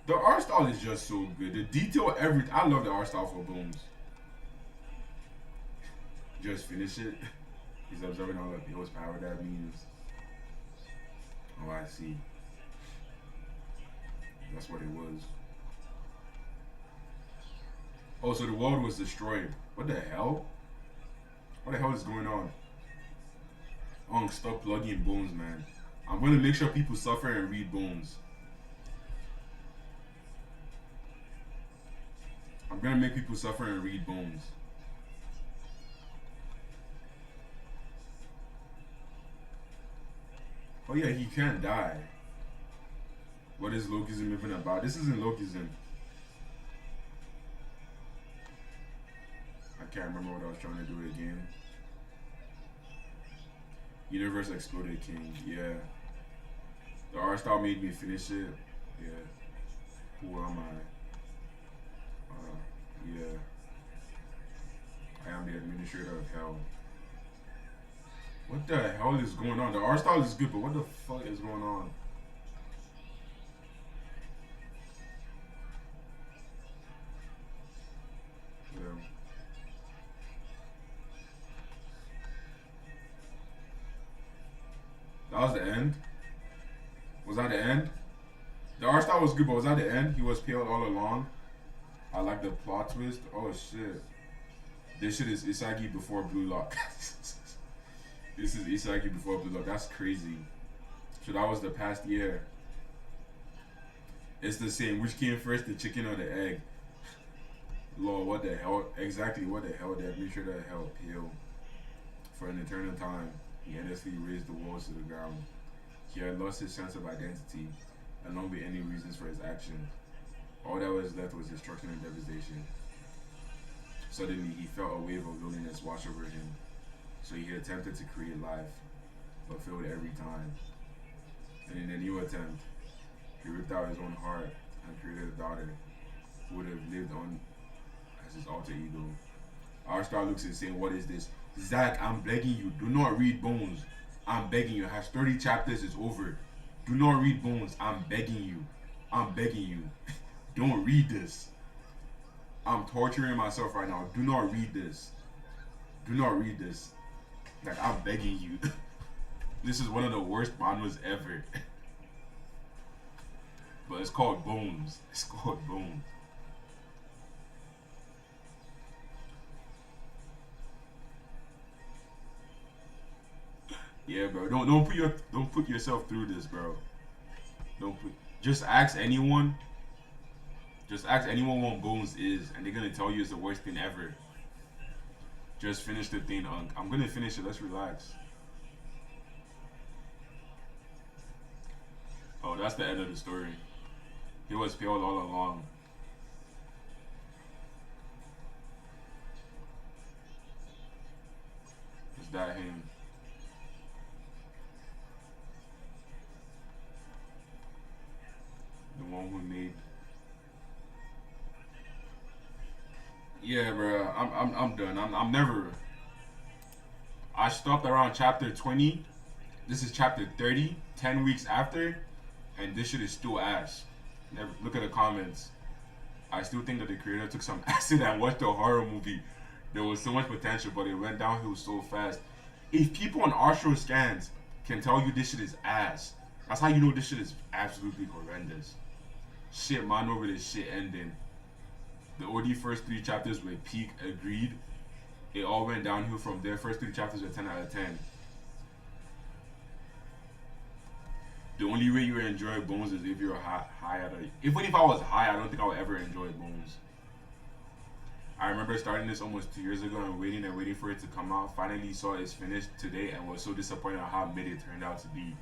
The art style is just so good. The detail, everything. I love the art style for Bones. Just finish it. He's observing all of Hill's power. That means. Oh, I see. That's what it was. Oh, so the world was destroyed. What the hell? What the hell is going on? Stop plugging Bones, man. I'm gonna make sure people suffer and read Bones. I'm gonna make people suffer and read Bones. Oh yeah, he can't die. What is Lokism even about? This isn't Lokism. I can't remember what I was trying to do again. Universe Exploded King, yeah. The art style made me finish it. Yeah. Who am I? Yeah. I am the administrator of hell. What the hell is going on? The art style is good, but what the fuck is going on? Yeah. That was the end? Was that the end? The art style was good, but was that the end? He was pale all along. I like the plot twist. Oh shit. This shit is Isagi before Blue Lock. This is Isagi before Blue Lock. That's crazy. So that was the past year. It's the same. Which came first, the chicken or the egg? Lord, what the hell? Exactly what the hell? That make sure that hell pale. For an eternal time, he endlessly raised the walls to the ground. He had lost his sense of identity, along with any reasons for his actions. All that was left was destruction and devastation. Suddenly, he felt a wave of loneliness wash over him. So he attempted to create life, but failed every time. And in a new attempt, he ripped out his own heart and created a daughter who would have lived on as his alter ego. Our star looks insane. What is this? Zach, I'm begging you, do not read Bones. I'm begging you. It has 30 chapters, it's over. Do not read Bones. I'm begging you. I'm begging you. Don't read this. I'm torturing myself right now. Do not read this. Do not read this. Like, I'm begging you. This is one of the worst manhwas ever. But it's called Bones. It's called Bones. Yeah, bro. Don't put yourself through this, bro. Don't put. Just ask anyone. Just ask anyone what Bones is, and they're gonna tell you it's the worst thing ever. Just finish the thing, Unc. I'm gonna finish it. Let's relax. Oh, that's the end of the story. He was pale all along. Is that him? The one who made. Yeah, bro. I'm done. I'm never. I stopped around chapter 20. This is chapter 30. 10 weeks after, and this shit is still ass. Never look at the comments. I still think that the creator took some acid and watched a horror movie. There was so much potential, but it went downhill so fast. If people on Astro scans can tell you this shit is ass, that's how you know this shit is absolutely horrendous. Shit, man, over this shit ending. The OD first 3 chapters were peak, agreed. It all went downhill from there. First 3 chapters were 10 out of 10. The only way you enjoy Bones is if you're high at it. Even if I was high, I don't think I would ever enjoy Bones. I remember starting this almost 2 years ago and waiting for it to come out. Finally saw it's finished today and was so disappointed on how mid it turned out to be.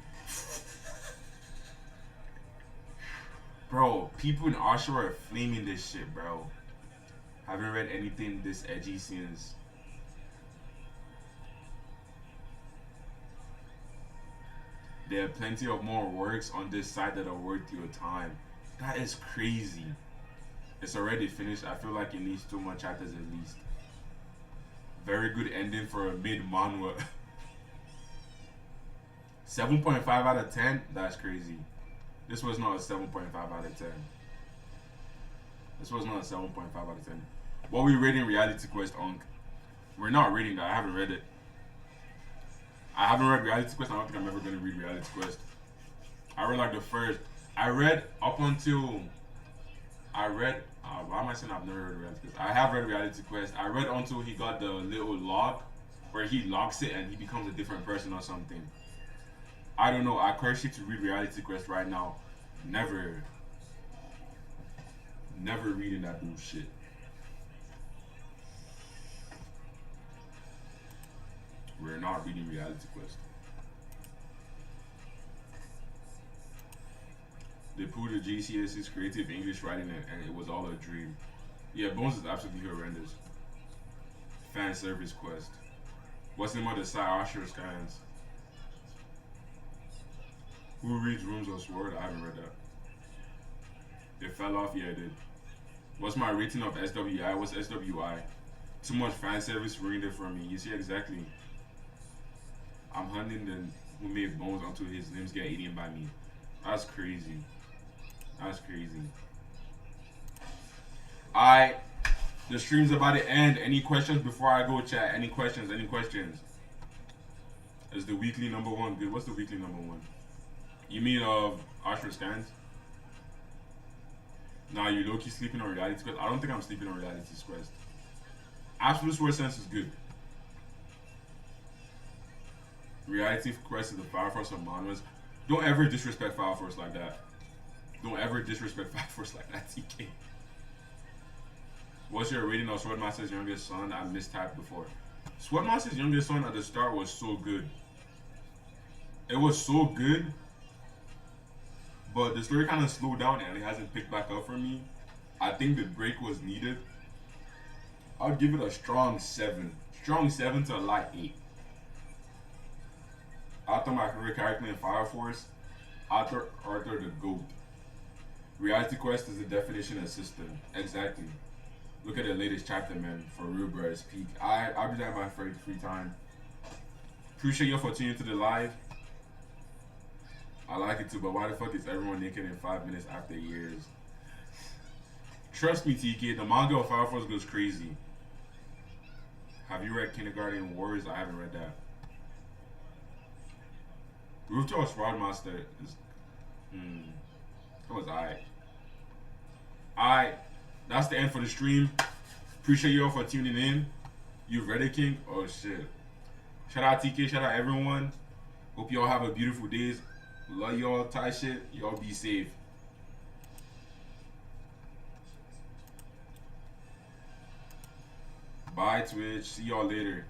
Bro, people in Oshawa are flaming this shit, bro. Haven't read anything this edgy since. There are plenty of more works on this site that are worth your time. That is crazy. It's already finished. I feel like it needs 2 more chapters at least. Very good ending for a mid manhwa. 7.5 out of 10? That's crazy. This was not a 7.5 out of 10. This was not a 7.5 out of 10. What we rating Reality Quest, Unc? We're not rating that. I haven't read it. I haven't read Reality Quest. I don't think I'm ever going to read Reality Quest. I read like the first. I read up until. Why am I saying I've never read Reality Quest? I have read Reality Quest. I read until he got the little lock where he locks it and he becomes a different person or something. I don't know. I encourage you to read Reality Quest right now. Never reading that bullshit. We're not reading Reality Quest. They pulled the GCSE's creative English writing and it was all a dream. Yeah, Bones is absolutely horrendous. Fan service quest. What's the name of the side Usher scans? Who reads Rooms of Sword? I haven't read that. It fell off? Yeah, it did. What's my rating of SWI? What's SWI? Too much fan service ruined it for me. You see exactly. I'm hunting the who made Bones until his limbs get eaten by me. That's crazy. That's crazy. Alright. The stream's about to end. Any questions before I go, chat? Any questions? Any questions? Is the weekly #1 good? What's the weekly #1? You mean of Astro Scans? Nah, you low-key sleeping on Reality Quest? I don't think I'm sleeping on Reality Quest. Absolute Sword Sense is good. Reality Quest is the Fire Force of manhwas. Don't ever disrespect Fire Force like that. Don't ever disrespect Fire Force like that, TK. What's your rating of Swordmaster's youngest son? I mistyped before. Swordmaster's youngest son at the start was so good. It was so good, but the story kind of slowed down and it hasn't picked back up for me. I think the break was needed. I'll give it a strong 7. Strong 7 to a light 8. Arthur, my favorite character in Fire Force. Arthur the GOAT. Reality Quest is the definition of system. Exactly. Look at the latest chapter, man. For real, bro. It's peak. I'll be there in my free time. Appreciate you for tuning into the live. I like it too, but why the fuck is everyone naked in 5 minutes after years? Trust me, TK. The manga of Fire Force goes crazy. Have you read Kindergarten Wars? I haven't read that. Rooftop Swordmaster is. That was alright. Alright. That's the end for the stream. Appreciate you all for tuning in. You ready, King? Oh shit. Shout out TK, shout out everyone. Hope y'all have a beautiful day. Love y'all, tight shit. Y'all be safe. Bye, Twitch. See y'all later.